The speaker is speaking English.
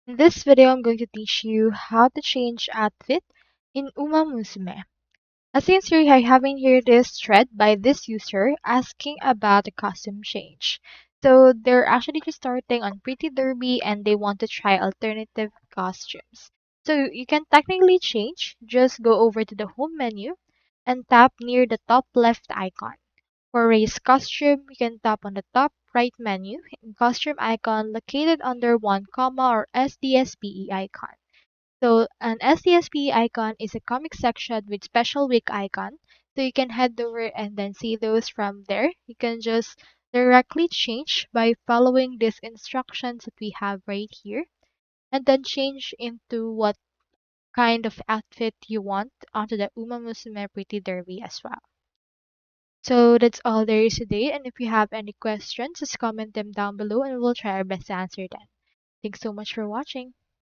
In this video, I'm going to teach you how to change outfit in Umamusume. As you can see, I have in here this thread by this user asking about a costume change. So they're actually just starting on Pretty Derby and they want to try alternative costumes. So you can technically change, just go over to the home menu and tap near the top left icon. For race costume, you can tap on the top right menu and costume icon located under 1 comma or SDSPE icon. So an SDSPE icon is a comic section with special week icon. So you can head over and then see those from there. You can just directly change by following these instructions that we have right here and then change into what kind of outfit you want onto the Uma Musume Pretty Derby as well. So that's all there is today. And if you have any questions, just comment them down below and we'll try our best to answer them. Thanks so much for watching.